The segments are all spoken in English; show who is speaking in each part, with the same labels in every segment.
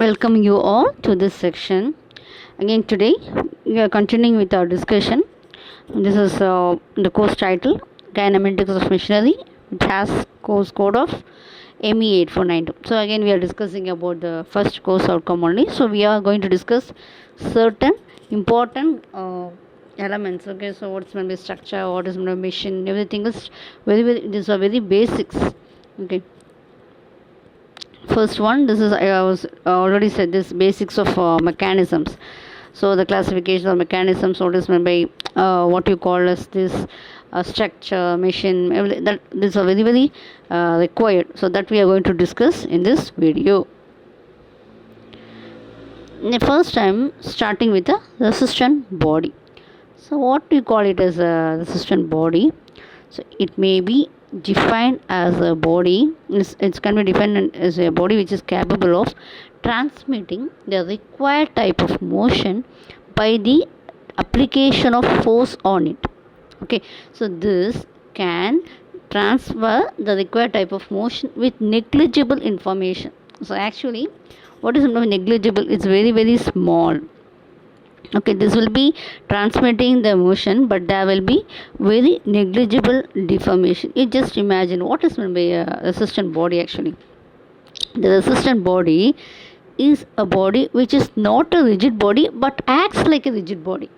Speaker 1: Welcome you all to this section. Again, today we are continuing with our discussion. This is the course title Kinematics of Machinery. It has course code of ME8492. So, again, we are discussing about the first course outcome only. So, we are going to discuss certain important elements. Okay, so what's going to be structure, what is going to be machine, everything is very, these are very basics. Okay, first one, this is I was already said this basics of mechanisms. So the classification of mechanisms, what is meant by what you call as this structure, machine, that these are very required. So that we are going to discuss in this video. In the first time, starting with a resistant body. So what do you call it as a resistant body? So it may be defined as a body. It can be defined as a body which is capable of transmitting the required type of motion by the application of force on it. Okay, so this can transfer the required type of motion with negligible information. So actually, what is negligible? It's very small. Okay, this will be transmitting the motion, but there will be very negligible deformation. You just imagine what is meant by a resistant body. Actually, the resistant body is a body which is not a rigid body but acts like a rigid body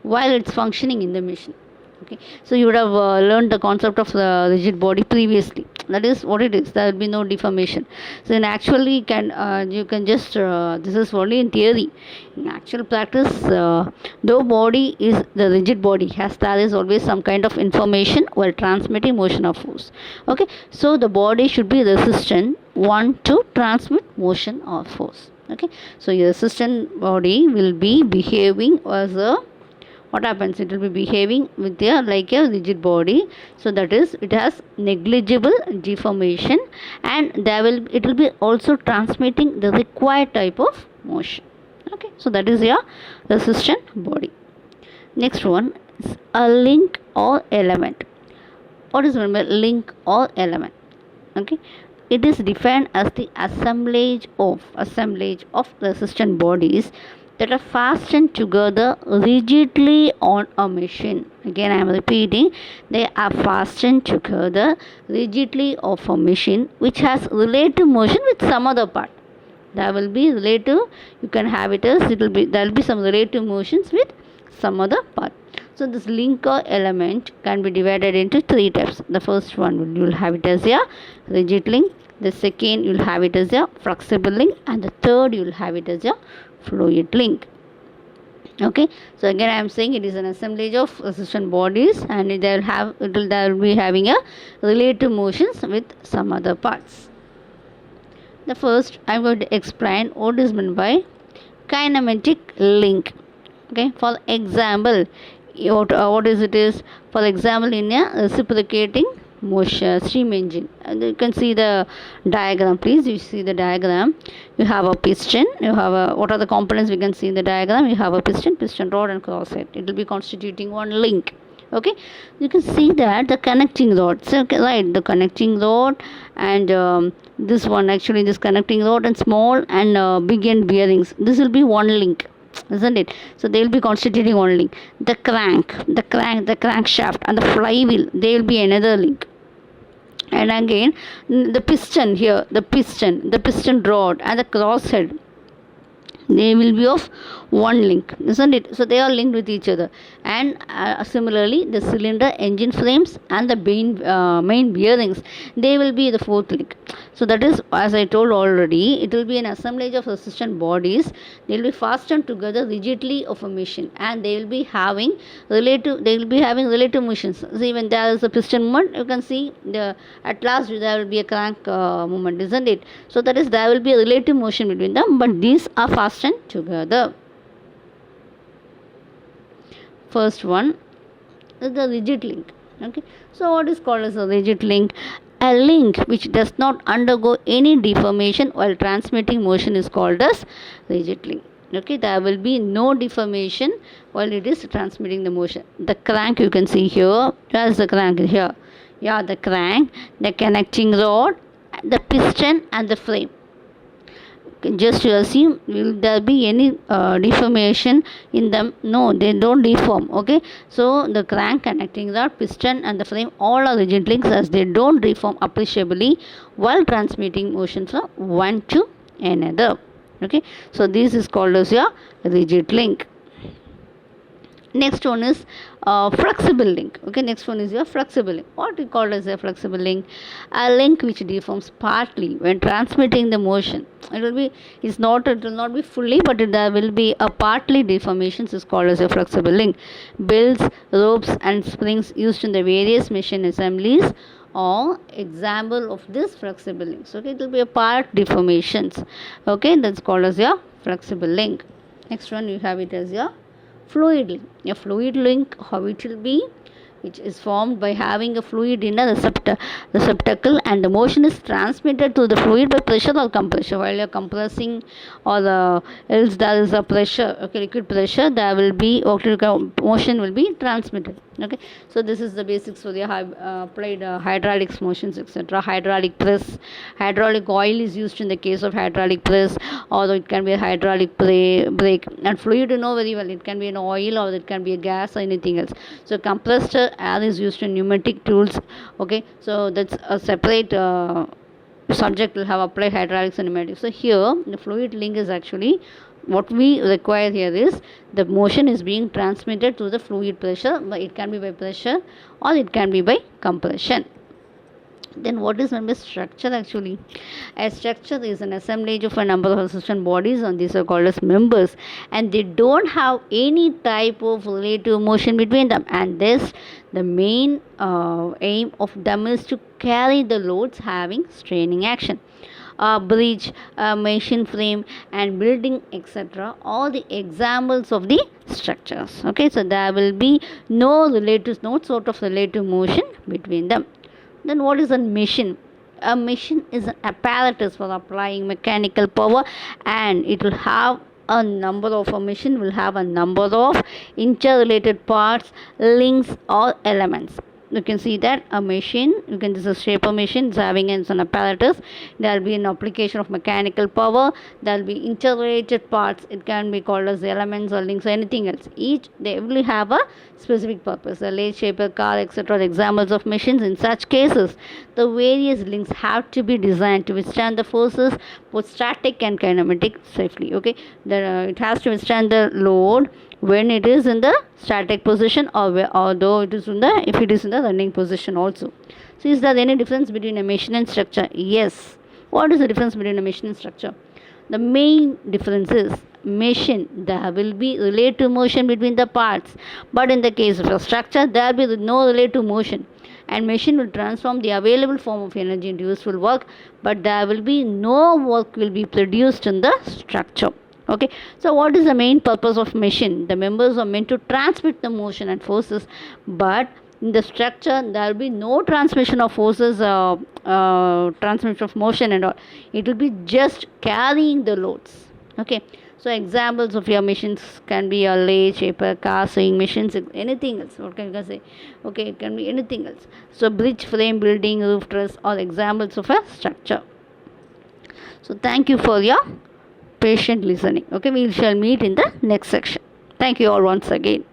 Speaker 1: while it's functioning in the machine. Okay, so you would have learned the concept of the rigid body previously. That is what it is. There will be no deformation. So in actually can you can just this is only in theory. In actual practice, though body is the rigid body, has there is always some kind of information while transmitting motion of force. Okay, so the body should be resistant one to transmit motion or force. Okay, so your resistant body will be behaving as a, what happens, it will be behaving with a like a rigid body. So that is, it has negligible deformation, and it will be also transmitting the required type of motion. Okay, so that is your resistant body. Next one is a link or element. What is meant by link or element? Okay, it is defined as the assemblage of resistant bodies that are fastened together rigidly on a machine. Again, I am repeating, they are fastened together rigidly of a machine which has relative motion with some other part. There will be relative, you can have it as there will be some relative motions with some other part. So this linker element can be divided into three types. The first one, you will have it as a rigid link. The second, you will have it as a flexible link, and the third, you will have it as a fluid link. Okay, so again I am saying it is an assemblage of resistant bodies, and they will be having a relative motions with some other parts. The first, I am going to explain what is meant by kinematic link. Okay, for example, what is it is, for example, in a reciprocating motion steam engine, and you can see the diagram. Please, you see the diagram. You have a piston, you have a, what are the components we can see in the diagram? You have a piston rod and crosshead. It will be constituting one link. Okay, you can see that the connecting rod, so right, the connecting rod, and this one, actually this connecting rod and small and big end bearings, this will be one link, isn't it? So they will be constituting one link. The crankshaft and the flywheel, they will be another link. And again, the piston here, the piston rod and the crosshead, they will be of one link, isn't it? So they are linked with each other. And similarly, the cylinder, engine frames, and the main bearings, they will be the fourth link. So that is, as I told already, it will be an assemblage of resistant bodies. They will be fastened together rigidly of a machine, and they will be having relative motions. See, when there is a piston movement, you can see at last there will be a crank movement, isn't it? So that is, there will be a relative motion between them, but these are fastened together. First one is the rigid link. Okay, so what is called as a rigid link? A link which does not undergo any deformation while transmitting motion is called as rigid link. Okay, there will be no deformation while it is transmitting the motion. The crank, you can see here. Where is the crank? Here. Yeah, the crank, the connecting rod, the piston, and the frame. just to assume, will there be any deformation in them? No, they don't deform. Okay, so the crank connecting the piston and the frame all are rigid links, as they don't deform appreciably while transmitting motion from one to another. Okay, so this is called as your rigid link. Next one is flexible link. Okay, next one is your flexible link. What we call as a flexible link? A link which deforms partly when transmitting the motion. It will not be fully, but there will be a partly deformations is called as a flexible link. Belts, ropes and springs used in the various machine assemblies or example of this flexible links. Okay, it will be a part deformations. Okay, that's called as your flexible link. Next one you have it as your fluid link. A fluid link, how it will be? Which is formed by having a fluid in a receptacle, and the motion is transmitted to the fluid by pressure or compression. While you are compressing or else there is a pressure, okay, liquid pressure, there will be motion will be transmitted. Okay, so this is the basics for the applied hydraulics motions, etc. Hydraulic press, hydraulic oil is used in the case of hydraulic press, or it can be a hydraulic brake. And fluid, you know very well, it can be an oil or it can be a gas or anything else. So compressed air is used in pneumatic tools. Okay, so that's a separate subject will have applied hydraulics and pneumatics. So here the fluid link is actually what we require here is the motion is being transmitted to the fluid pressure, but it can be by pressure or it can be by compression. Then what is meant by structure actually? A structure is an assemblage of a number of resistant bodies, and these are called as members, and they don't have any type of relative motion between them, and this the main aim of them is to carry the loads having straining action. Bridge, machine frame and building, etc. all the examples of the structures. Okay, so there will be no sort of relative motion between them. Then what is a machine? A machine is an apparatus for applying mechanical power, and it will have a number of interrelated parts, links or elements. You can see that a machine, this is a shaper machine, it's having an apparatus. There will be an application of mechanical power, there will be interrelated parts, it can be called as elements or links or anything else. They will have a specific purpose. A lathe, shaper, car, etc. are examples of machines. In such cases, the various links have to be designed to withstand the forces, both static and kinematic, safely. Okay, it has to withstand the load when it is in the static position, although if it is in the running position also. So is there any difference between a machine and structure? Yes. What is the difference between a machine and structure? The main difference is machine, there will be relative motion between the parts, but in the case of a structure there will be no relative motion, and machine will transform the available form of energy into useful work, but there will be no work will be produced in the structure. Okay, so what is the main purpose of machine? The members are meant to transmit the motion and forces, but in the structure there will be no transmission of forces, transmission of motion and all. It will be just carrying the loads. Okay, so examples of your machines can be a lathe, shaper, car, sewing machines, anything else. What can you say? Okay, it can be anything else. So bridge, frame, building, roof truss are examples of a structure. So thank you for your patient listening. Okay, we shall meet in the next section. Thank you all once again.